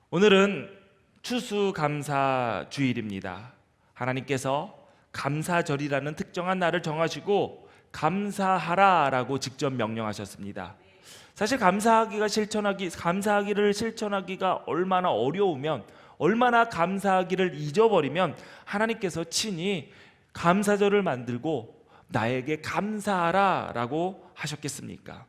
오늘은 추수감사주일입니다. 하나님께서 감사절이라는 특정한 날을 정하시고 감사하라라고 직접 명령하셨습니다. 사실 감사하기를 실천하기가 얼마나 어려우면, 얼마나 감사하기를 잊어버리면 하나님께서 친히 감사절을 만들고 나에게 감사하라라고 하셨겠습니까?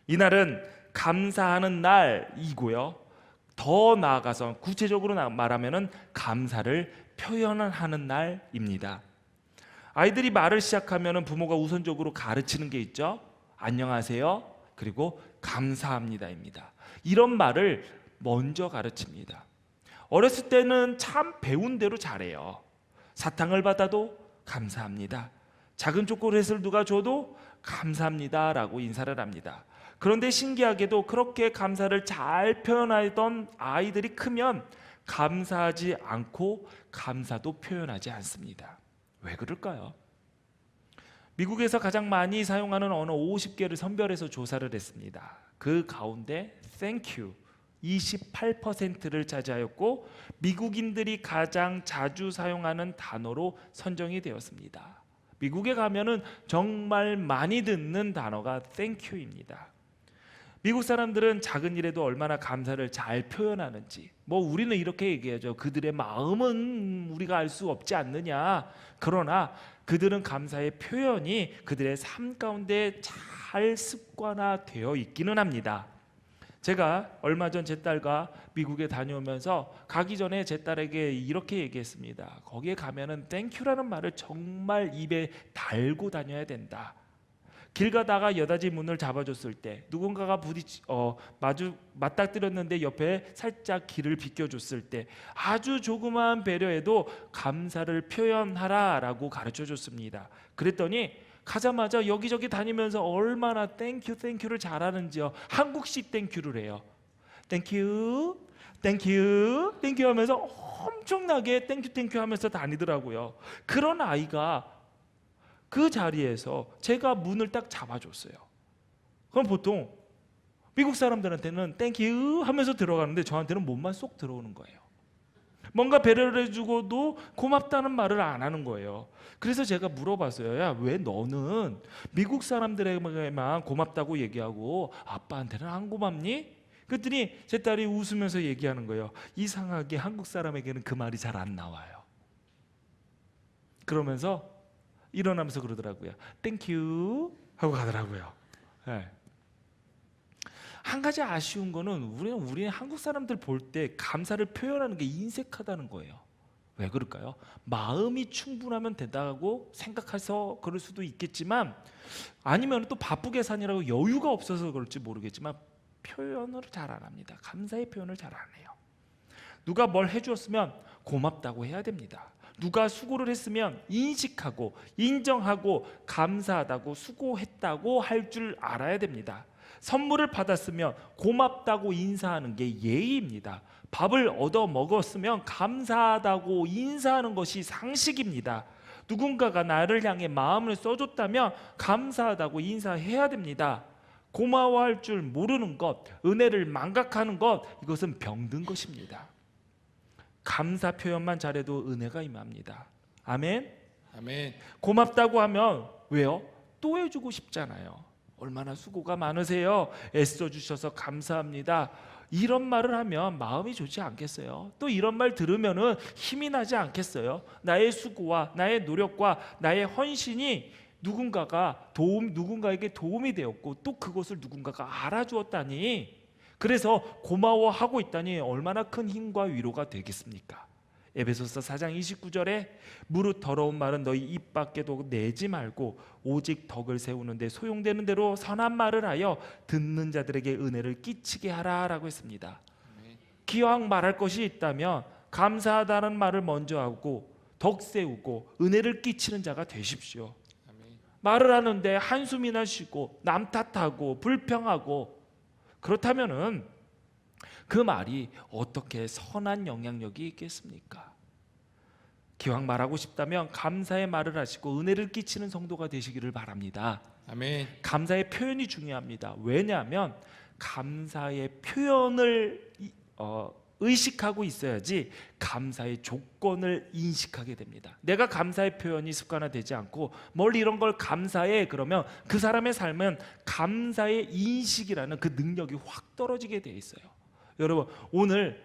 이날은 감사하는 날이고요, 더 나아가서 구체적으로 말하면 감사를 표현하는 날입니다. 아이들이 말을 시작하면 부모가 우선적으로 가르치는 게 있죠. 안녕하세요, 그리고 감사합니다입니다. 이런 말을 먼저 가르칩니다. 어렸을 때는 참 배운 대로 잘해요. 사탕을 받아도 감사합니다. 작은 초콜릿을 누가 줘도 감사합니다라고 인사를 합니다. 그런데 신기하게도 그렇게 감사를 잘 표현하던 아이들이 크면 감사하지 않고 감사도 표현하지 않습니다. 왜 그럴까요? 미국에서 가장 많이 사용하는 언어 50개를 선별해서 조사를 했습니다. 그 가운데 Thank you 28%를 차지하였고, 미국인들이 가장 자주 사용하는 단어로 선정이 되었습니다. 미국에 가면은 정말 많이 듣는 단어가 Thank you입니다. 미국 사람들은 작은 일에도 얼마나 감사를 잘 표현하는지, 우리는 이렇게 얘기하죠. 그들의 마음은 우리가 알 수 없지 않느냐. 그러나 그들은 감사의 표현이 그들의 삶 가운데 잘 습관화되어 있기는 합니다. 제가 얼마 전 제 딸과 미국에 다녀오면서 가기 전에 제 딸에게 이렇게 얘기했습니다. 거기에 가면은 땡큐라는 말을 정말 입에 달고 다녀야 된다. 길 가다가 여닫이 문을 잡아줬을 때, 누군가가 맞닥뜨렸는데 옆에 살짝 길을 비켜줬을 때, 아주 조그마한 배려에도 감사를 표현하라라고 가르쳐줬습니다. 그랬더니 가자마자 여기저기 다니면서 얼마나 땡큐를 잘하는지요. 한국식 땡큐를 해요. 땡큐 하면서 엄청나게 땡큐 하면서 다니더라고요. 그런 아이가 그 자리에서 제가 문을 딱 잡아줬어요. 그럼 보통 미국 사람들한테는 땡큐 하면서 들어가는데 저한테는 몸만 쏙 들어오는 거예요. 뭔가 배려를 해주고도 고맙다는 말을 안 하는 거예요. 그래서 제가 물어봤어요. 야, 왜 너는 미국 사람들에게만 고맙다고 얘기하고 아빠한테는 안 고맙니? 그랬더니 제 딸이 웃으면서 얘기하는 거예요. 이상하게 한국 사람에게는 그 말이 잘 안 나와요. 그러면서 일어나면서 그러더라고요. 땡큐 하고 가더라고요. 네. 한 가지 아쉬운 거는 우리 한국 사람들 볼 때 감사를 표현하는 게 인색하다는 거예요. 왜 그럴까요? 마음이 충분하면 된다고 생각해서 그럴 수도 있겠지만, 아니면 또 바쁘게 사느라고 여유가 없어서 그럴지 모르겠지만 표현을 잘 안 합니다. 감사의 표현을 잘 안 해요. 누가 뭘 해주었으면 고맙다고 해야 됩니다. 누가 수고를 했으면 인식하고 인정하고 감사하다고 수고했다고 할 줄 알아야 됩니다. 선물을 받았으면 고맙다고 인사하는 게 예의입니다. 밥을 얻어 먹었으면 감사하다고 인사하는 것이 상식입니다. 누군가가 나를 향해 마음을 써줬다면 감사하다고 인사해야 됩니다. 고마워할 줄 모르는 것, 은혜를 망각하는 것, 이것은 병든 것입니다. 감사 표현만 잘해도 은혜가 임합니다. 아멘. 아멘. 고맙다고 하면 왜요? 또 해주고 싶잖아요. 얼마나 수고가 많으세요. 애써주셔서 감사합니다. 이런 말을 하면 마음이 좋지 않겠어요? 또 이런 말 들으면 힘이 나지 않겠어요? 나의 수고와 나의 노력과 나의 헌신이 누군가에게 도움이 되었고, 또 그것을 누군가가 알아주었다니, 그래서 고마워하고 있다니 얼마나 큰 힘과 위로가 되겠습니까? 에베소서 4장 29절에 무릇 더러운 말은 너희 입 밖에도 내지 말고 오직 덕을 세우는데 소용되는 대로 선한 말을 하여 듣는 자들에게 은혜를 끼치게 하라라고 했습니다. 기왕 말할 것이 있다면 감사하다는 말을 먼저 하고 덕 세우고 은혜를 끼치는 자가 되십시오. 말을 하는데 한숨이나 쉬고 남 탓하고 불평하고, 그렇다면은 그 말이 어떻게 선한 영향력이 있겠습니까? 기왕 말하고 싶다면 감사의 말을 하시고 은혜를 끼치는 성도가 되시기를 바랍니다. 아멘. 감사의 표현이 중요합니다. 왜냐하면 감사의 표현을 의식하고 있어야지 감사의 조건을 인식하게 됩니다. 내가 감사의 표현이 습관화되지 않고 뭘 이런 걸 감사해 그러면 그 사람의 삶은 감사의 인식이라는 그 능력이 확 떨어지게 돼 있어요. 여러분, 오늘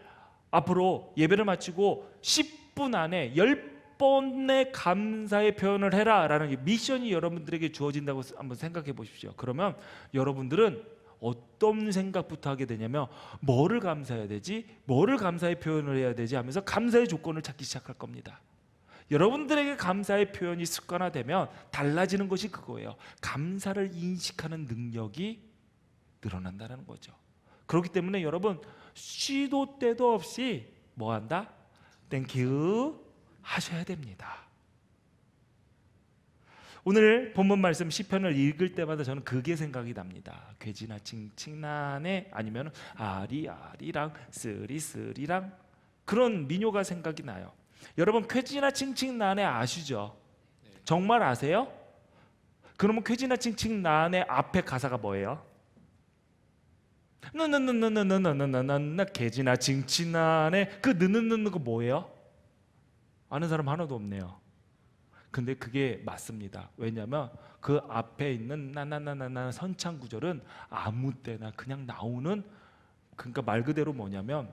앞으로 예배를 마치고 10분 안에 10번의 감사의 표현을 해라 라는 미션이 여러분들에게 주어진다고 한번 생각해 보십시오. 그러면 여러분들은 어떤 생각부터 하게 되냐면 뭐를 감사해야 되지? 뭐를 감사의 표현을 해야 되지? 하면서 감사의 조건을 찾기 시작할 겁니다. 여러분들에게 감사의 표현이 습관화되면 달라지는 것이 그거예요. 감사를 인식하는 능력이 늘어난다는 거죠. 그렇기 때문에 여러분 시도 때도 없이 뭐 한다? 땡큐 하셔야 됩니다. 오늘 본문 말씀 시편을 읽을 때마다 저는 그게 생각이 납니다. 괴지나 칭칭나네 아니면 아리아리랑 쓰리쓰리랑 그런 민요가 생각이 나요. 여러분 괴지나 칭칭나네 아시죠? 정말 아세요? 그러면 괴지나 칭칭나네 앞에 가사가 뭐예요? 나나나나나나나나나 괴지나 칭칭나네 그 느느느느 거 뭐예요? 아는 사람 하나도 없네요. 근데 그게 맞습니다. 왜냐하면 그 앞에 있는 나나나나나 선창 구절은 아무 때나 그냥 나오는, 그러니까 말 그대로 뭐냐면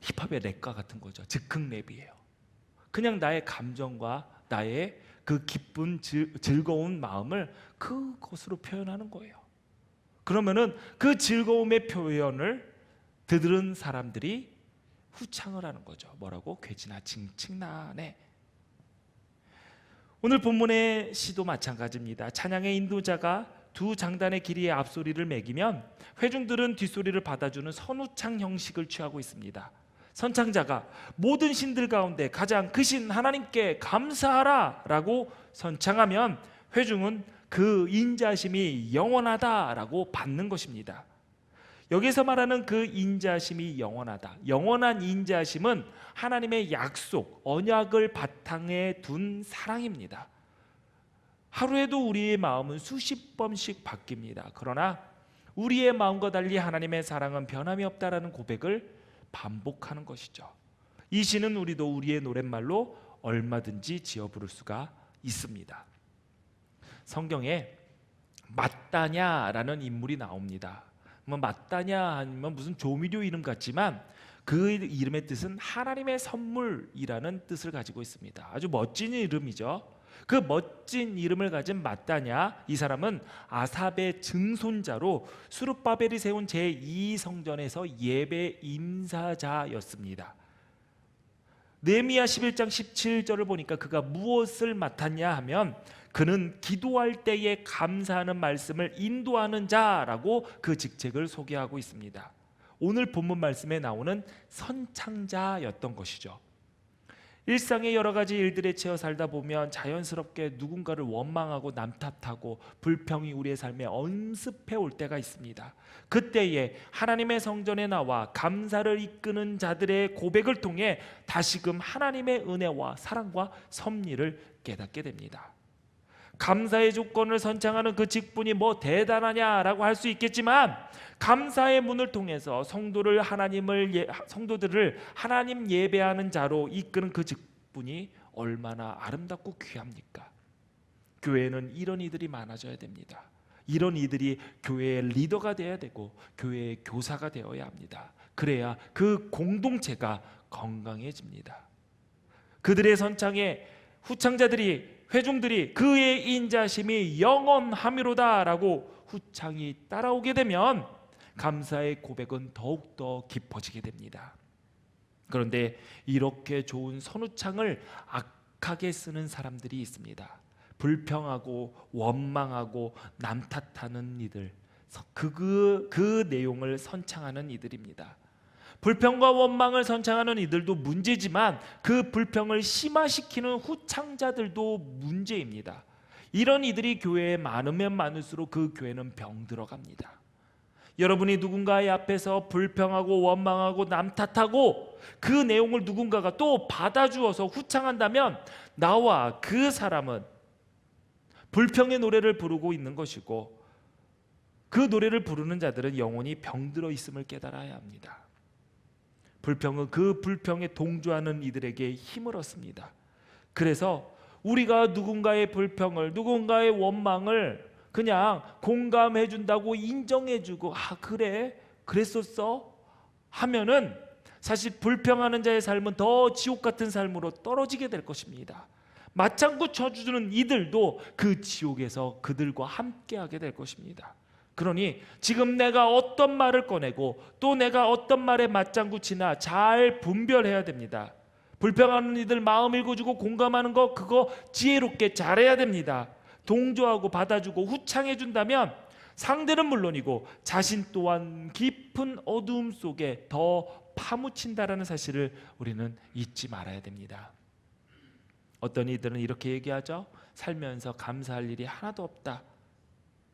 힙합의 랩과 같은 거죠. 즉흥 랩이에요. 그냥 나의 감정과 나의 그 기쁜 즐거운 마음을 그것으로 표현하는 거예요. 그러면은 그 즐거움의 표현을 들은 사람들이 후창을 하는 거죠. 뭐라고? 괴지나 칭칭나네. 오늘 본문의 시도 마찬가지입니다. 찬양의 인도자가 두 장단의 길이의 앞소리를 매기면 회중들은 뒷소리를 받아주는 선우창 형식을 취하고 있습니다. 선창자가 모든 신들 가운데 가장 크신 하나님께 감사하라 라고 선창하면 회중은 그 인자심이 영원하다라고 받는 것입니다. 여기서 말하는 그 인자심이 영원하다, 영원한 인자심은 하나님의 약속, 언약을 바탕에 둔 사랑입니다. 하루에도 우리의 마음은 수십 번씩 바뀝니다. 그러나 우리의 마음과 달리 하나님의 사랑은 변함이 없다라는 고백을 반복하는 것이죠. 이 시는 우리도 우리의 노랫말로 얼마든지 지어 부를 수가 있습니다. 성경에 마따냐라는 인물이 나옵니다. 뭐 마따냐 아니면 무슨 조미료 이름 같지만 그 이름의 뜻은 하나님의 선물이라는 뜻을 가지고 있습니다. 아주 멋진 이름이죠. 그 멋진 이름을 가진 마따냐, 이 사람은 아삽의 증손자로 수룹바벨이 세운 제2성전에서 예배 임사자였습니다. 느헤미야 11장 17절을 보니까 그가 무엇을 맡았냐 하면 그는 기도할 때에 감사하는 말씀을 인도하는 자라고 그 직책을 소개하고 있습니다. 오늘 본문 말씀에 나오는 선창자였던 것이죠. 일상의 여러 가지 일들에 채워 살다 보면 자연스럽게 누군가를 원망하고 남 탓하고 불평이 우리의 삶에 엄습해 올 때가 있습니다. 그때에 하나님의 성전에 나와 감사를 이끄는 자들의 고백을 통해 다시금 하나님의 은혜와 사랑과 섭리를 깨닫게 됩니다. 감사의 조건을 선창하는 그 직분이 뭐 대단하냐라고 할 수 있겠지만 감사의 문을 통해서 성도들을 하나님 예배하는 자로 이끄는 그 직분이 얼마나 아름답고 귀합니까? 교회는 이런 이들이 많아져야 됩니다. 이런 이들이 교회의 리더가 되어야 되고 교회의 교사가 되어야 합니다. 그래야 그 공동체가 건강해집니다. 그들의 선창에 후창자들이, 회중들이 그의 인자심이 영원하미로다라고 후창이 따라오게 되면 감사의 고백은 더욱더 깊어지게 됩니다. 그런데 이렇게 좋은 선우창을 악하게 쓰는 사람들이 있습니다. 불평하고 원망하고 남 탓하는 이들, 그 내용을 선창하는 이들입니다. 불평과 원망을 선창하는 이들도 문제지만 그 불평을 심화시키는 후창자들도 문제입니다. 이런 이들이 교회에 많으면 많을수록 그 교회는 병들어갑니다. 여러분이 누군가의 앞에서 불평하고 원망하고 남 탓하고 그 내용을 누군가가 또 받아주어서 후창한다면 나와 그 사람은 불평의 노래를 부르고 있는 것이고 그 노래를 부르는 자들은 영혼이 병들어 있음을 깨달아야 합니다. 불평은 그 불평에 동조하는 이들에게 힘을 얻습니다. 그래서 우리가 누군가의 불평을, 누군가의 원망을 그냥 공감해 준다고 인정해 주고, 아 그래? 그랬었어? 하면은 사실 불평하는 자의 삶은 더 지옥 같은 삶으로 떨어지게 될 것입니다. 맞장구 쳐주는 이들도 그 지옥에서 그들과 함께하게 될 것입니다. 그러니 지금 내가 어떤 말을 꺼내고 또 내가 어떤 말에 맞장구 치나 잘 분별해야 됩니다. 불평하는 이들 마음 읽어주고 공감하는 거, 그거 지혜롭게 잘해야 됩니다. 동조하고 받아주고 후창해 준다면 상대는 물론이고 자신 또한 깊은 어두움 속에 더 파묻힌다라는 사실을 우리는 잊지 말아야 됩니다. 어떤 이들은 이렇게 얘기하죠. 살면서 감사할 일이 하나도 없다.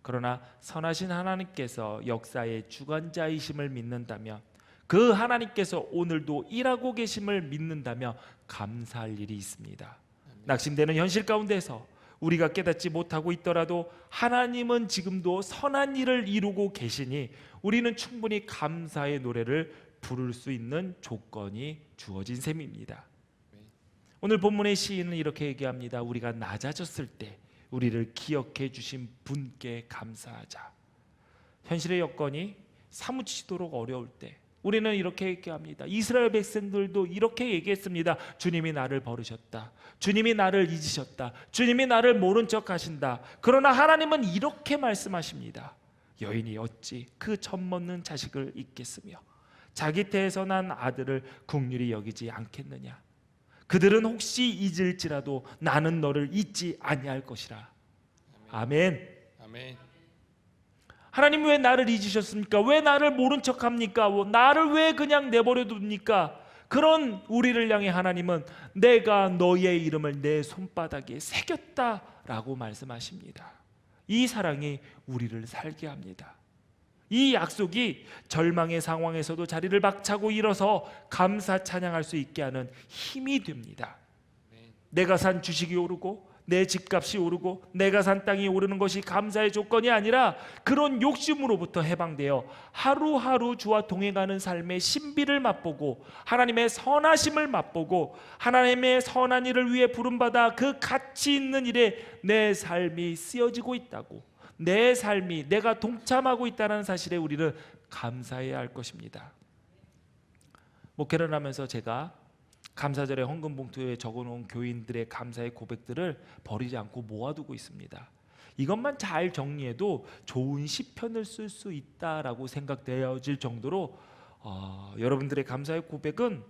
그러나 선하신 하나님께서 역사의 주관자이심을 믿는다면, 그 하나님께서 오늘도 일하고 계심을 믿는다면 감사할 일이 있습니다. 낙심되는 현실 가운데서 우리가 깨닫지 못하고 있더라도 하나님은 지금도 선한 일을 이루고 계시니 우리는 충분히 감사의 노래를 부를 수 있는 조건이 주어진 셈입니다. 오늘 본문의 시인은 이렇게 얘기합니다. 우리가 낮아졌을 때 우리를 기억해 주신 분께 감사하자. 현실의 여건이 사무치도록 어려울 때 우리는 이렇게 얘기합니다. 이스라엘 백성들도 이렇게 얘기했습니다. 주님이 나를 버리셨다. 주님이 나를 잊으셨다. 주님이 나를 모른 척 하신다. 그러나 하나님은 이렇게 말씀하십니다. 여인이 어찌 그 젖먹는 자식을 잊겠으며 자기 태에서 난 아들을 긍휼히 여기지 않겠느냐. 그들은 혹시 잊을지라도 나는 너를 잊지 아니할 것이라. 아멘. 아멘. 하나님 왜 나를 잊으셨습니까? 왜 나를 모른 척합니까? 나를 왜 그냥 내버려 둡니까? 그런 우리를 향해 하나님은 내가 너의 이름을 내 손바닥에 새겼다라고 말씀하십니다. 이 사랑이 우리를 살게 합니다. 이 약속이 절망의 상황에서도 자리를 박차고 일어서 감사 찬양할 수 있게 하는 힘이 됩니다. 내가 산 주식이 오르고 내 집값이 오르고 내가 산 땅이 오르는 것이 감사의 조건이 아니라 그런 욕심으로부터 해방되어 하루하루 주와 동행하는 삶의 신비를 맛보고 하나님의 선하심을 맛보고 하나님의 선한 일을 위해 부름받아 그 가치 있는 일에 내 삶이 쓰여지고 있다고, 내 삶이 내가 동참하고 있다는 사실에 우리는 감사해야 할 것입니다. 목회를 하면서 제가 감사절에 헌금 봉투에 적어놓은 교인들의 감사의 고백들을 버리지 않고 모아두고 있습니다. 이것만 잘 정리해도 좋은 시편을 쓸 수 있다라고 생각되어질 정도로 여러분들의 감사의 고백은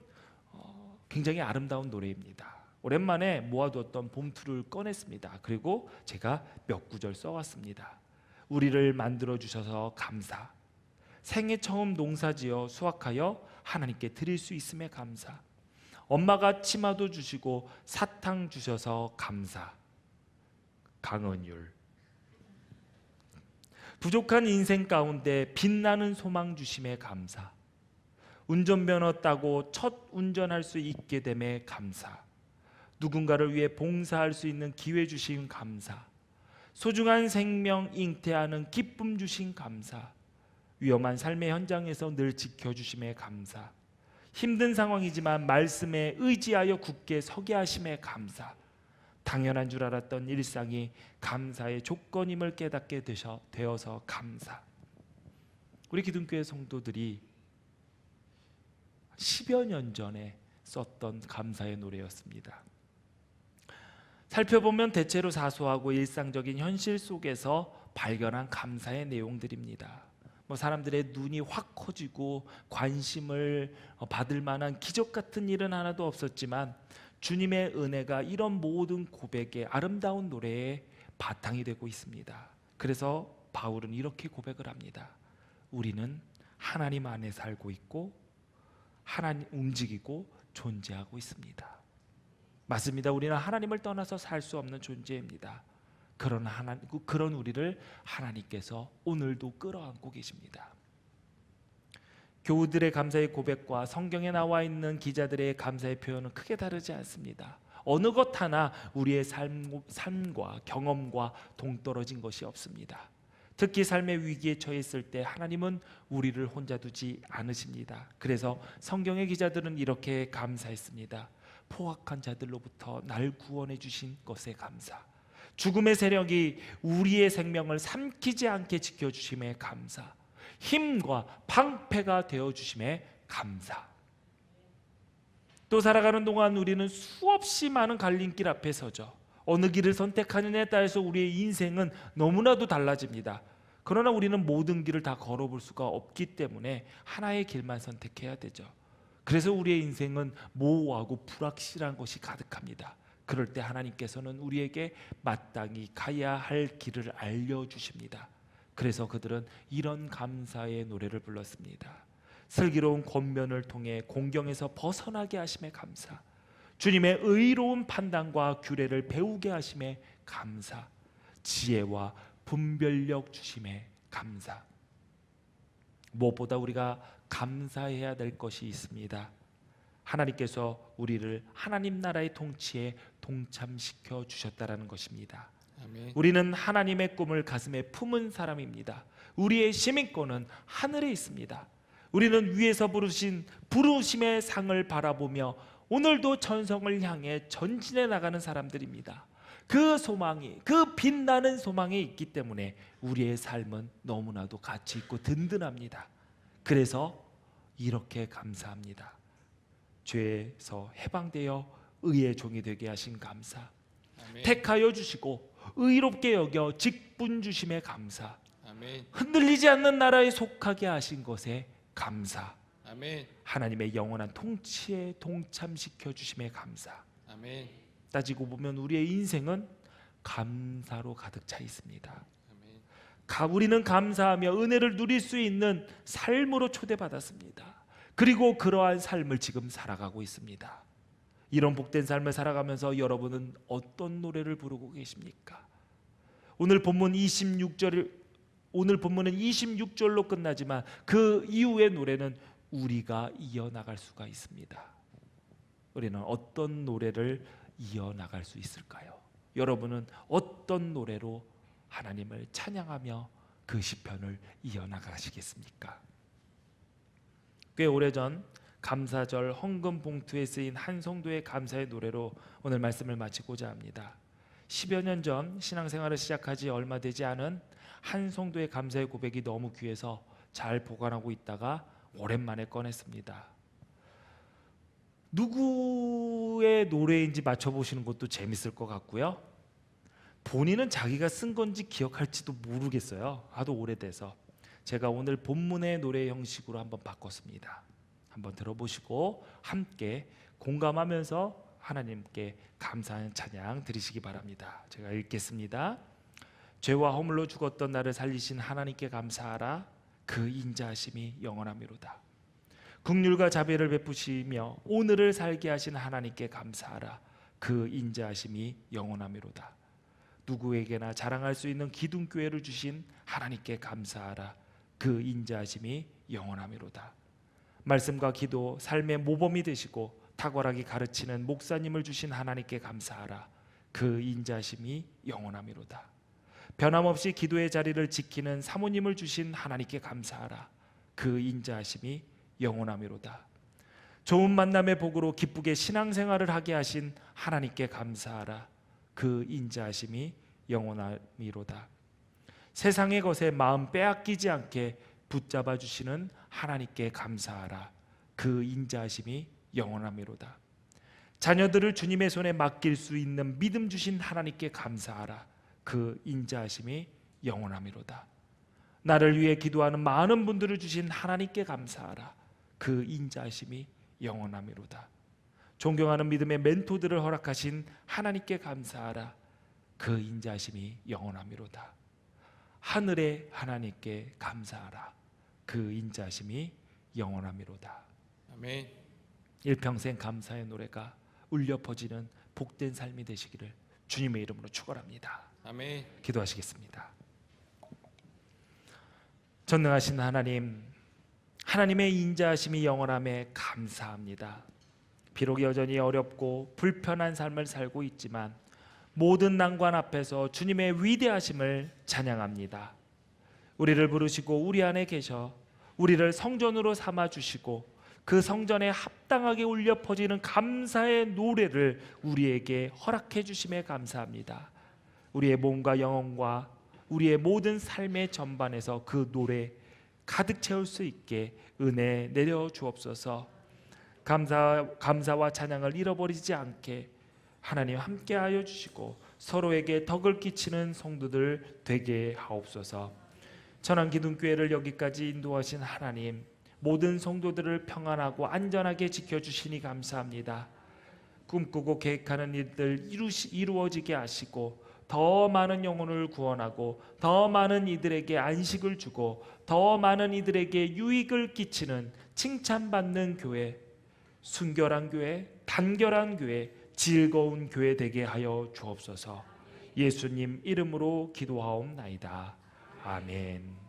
굉장히 아름다운 노래입니다. 오랜만에 모아두었던 봉투를 꺼냈습니다. 그리고 제가 몇 구절 써왔습니다. 우리를 만들어 주셔서 감사. 생애 처음 농사지어 수확하여 하나님께 드릴 수 있음에 감사. 엄마가 치마도 주시고 사탕 주셔서 감사. 강은율. 부족한 인생 가운데 빛나는 소망 주심에 감사. 운전면허 따고 첫 운전할 수 있게 됨에 감사. 누군가를 위해 봉사할 수 있는 기회 주신 감사. 소중한 생명 잉태하는 기쁨 주신 감사. 위험한 삶의 현장에서 늘 지켜주심에 감사. 힘든 상황이지만 말씀에 의지하여 굳게 서게 하심에 감사. 당연한 줄 알았던 일상이 감사의 조건임을 깨닫게 되어서 감사. 우리 기둥교회 성도들이 10여 년 전에 썼던 감사의 노래였습니다. 살펴보면 대체로 사소하고 일상적인 현실 속에서 발견한 감사의 내용들입니다. 사람들의 눈이 확 커지고 관심을 받을 만한 기적 같은 일은 하나도 없었지만 주님의 은혜가 이런 모든 고백의 아름다운 노래의 바탕이 되고 있습니다. 그래서 바울은 이렇게 고백을 합니다. 우리는 하나님 안에 살고 있고 하나님 움직이고 존재하고 있습니다. 맞습니다. 우리는 하나님을 떠나서 살 수 없는 존재입니다. 그런 우리를 하나님께서 오늘도 끌어안고 계십니다. 교우들의 감사의 고백과 성경에 나와 있는 기자들의 감사의 표현은 크게 다르지 않습니다. 어느 것 하나 우리의 삶과 경험과 동떨어진 것이 없습니다. 특히 삶의 위기에 처했을 때 하나님은 우리를 혼자 두지 않으십니다. 그래서 성경의 기자들은 이렇게 감사했습니다. 포악한 자들로부터 날 구원해 주신 것에 감사, 죽음의 세력이 우리의 생명을 삼키지 않게 지켜주심에 감사, 힘과 방패가 되어주심에 감사. 또 살아가는 동안 우리는 수없이 많은 갈림길 앞에 서죠. 어느 길을 선택하느냐에 따라서 우리의 인생은 너무나도 달라집니다. 그러나 우리는 모든 길을 다 걸어볼 수가 없기 때문에 하나의 길만 선택해야 되죠. 그래서 우리의 인생은 모호하고 불확실한 것이 가득합니다. 그럴 때 하나님께서는 우리에게 마땅히 가야 할 길을 알려주십니다. 그래서 그들은 이런 감사의 노래를 불렀습니다. 슬기로운 권면을 통해 공경에서 벗어나게 하심에 감사, 주님의 의로운 판단과 규례를 배우게 하심에 감사, 지혜와 분별력 주심에 감사. 무엇보다 우리가 감사해야 될 것이 있습니다. 하나님께서 우리를 하나님 나라의 통치에 동참시켜 주셨다라는 것입니다. 아멘. 우리는 하나님의 꿈을 가슴에 품은 사람입니다. 우리의 시민권은 하늘에 있습니다. 우리는 위에서 부르신 부르심의 상을 바라보며 오늘도 천성을 향해 전진해 나가는 사람들입니다. 그 소망이, 그 빛나는 소망이 있기 때문에 우리의 삶은 너무나도 가치 있고 든든합니다. 그래서 이렇게 감사합니다. 죄에서 해방되어 의의 종이 되게 하신 감사, 아멘. 택하여 주시고 의롭게 여겨 직분 주심에 감사, 아멘. 흔들리지 않는 나라에 속하게 하신 것에 감사, 아멘. 하나님의 영원한 통치에 동참시켜 주심에 감사. 아멘. 따지고 보면 우리의 인생은 감사로 가득 차 있습니다. 아멘. 우리는 감사하며 은혜를 누릴 수 있는 삶으로 초대받았습니다. 그리고 그러한 삶을 지금 살아가고 있습니다. 이런 복된 삶을 살아가면서 여러분은 어떤 노래를 부르고 계십니까? 오늘 본문은 26절로 끝나지만 그 이후의 노래는 우리가 이어나갈 수가 있습니다. 우리는 어떤 노래를 이어나갈 수 있을까요? 여러분은 어떤 노래로 하나님을 찬양하며 그 시편을 이어나가시겠습니까? 꽤 오래전 감사절 헌금 봉투에 쓰인 한 성도의 감사의 노래로 오늘 말씀을 마치고자 합니다. 10여 년 전 신앙생활을 시작하지 얼마 되지 않은 한 성도의 감사의 고백이 너무 귀해서 잘 보관하고 있다가 오랜만에 꺼냈습니다. 누구의 노래인지 맞춰보시는 것도 재밌을 것 같고요. 본인은 자기가 쓴 건지 기억할지도 모르겠어요. 하도 오래돼서. 제가 오늘 본문의 노래 형식으로 한번 바꿨습니다. 한번 들어보시고 함께 공감하면서 하나님께 감사하는 찬양 드리시기 바랍니다. 제가 읽겠습니다. 죄와 허물로 죽었던 나를 살리신 하나님께 감사하라. 그 인자하심이 영원하미로다. 긍휼과 자비를 베푸시며 오늘을 살게 하신 하나님께 감사하라. 그 인자하심이 영원하미로다. 누구에게나 자랑할 수 있는 기둥교회를 주신 하나님께 감사하라. 그 인자하심이 영원하미로다. 말씀과 기도, 삶의 모범이 되시고 탁월하게 가르치는 목사님을 주신 하나님께 감사하라. 그 인자하심이 영원하미로다. 변함없이 기도의 자리를 지키는 사모님을 주신 하나님께 감사하라. 그 인자하심이 영원하미로다. 좋은 만남의 복으로 기쁘게 신앙생활을 하게 하신 하나님께 감사하라. 그 인자하심이 영원하미로다. 세상의 것에 마음 빼앗기지 않게 붙잡아 주시는 하나님께 감사하라. 그 인자하심이 영원하미로다. 자녀들을 주님의 손에 맡길 수 있는 믿음 주신 하나님께 감사하라. 그 인자하심이 영원하미로다. 나를 위해 기도하는 많은 분들을 주신 하나님께 감사하라. 그 인자하심이 영원하미로다. 존경하는 믿음의 멘토들을 허락하신 하나님께 감사하라. 그 인자하심이 영원하미로다. 하늘의 하나님께 감사하라. 그 인자하심이 영원하미로다. 아멘. 일평생 감사의 노래가 울려 퍼지는 복된 삶이 되시기를 주님의 이름으로 축원합니다. 아멘. 기도하시겠습니다. 전능하신 하나님, 하나님의 인자하심이 영원함에 감사합니다. 비록 여전히 어렵고 불편한 삶을 살고 있지만 모든 난관 앞에서 주님의 위대하심을 찬양합니다. 우리를 부르시고 우리 안에 계셔 우리를 성전으로 삼아 주시고 그 성전에 합당하게 울려 퍼지는 감사의 노래를 우리에게 허락해 주심에 감사합니다. 우리의 몸과 영혼과 우리의 모든 삶의 전반에서 그 노래 가득 채울 수 있게 은혜 내려 주옵소서. 감사와 찬양을 잃어버리지 않게 하나님 함께하여 주시고 서로에게 덕을 끼치는 성도들 되게 하옵소서. 천안기둥교회를 여기까지 인도하신 하나님, 모든 성도들을 평안하고 안전하게 지켜주시니 감사합니다. 꿈꾸고 계획하는 일들 이루어지게 하시고 더 많은 영혼을 구원하고 더 많은 이들에게 안식을 주고 더 많은 이들에게 유익을 끼치는 칭찬받는 교회, 순결한 교회, 단결한 교회, 즐거운 교회 되게 하여 주옵소서. 예수님 이름으로 기도하옵나이다. 아멘.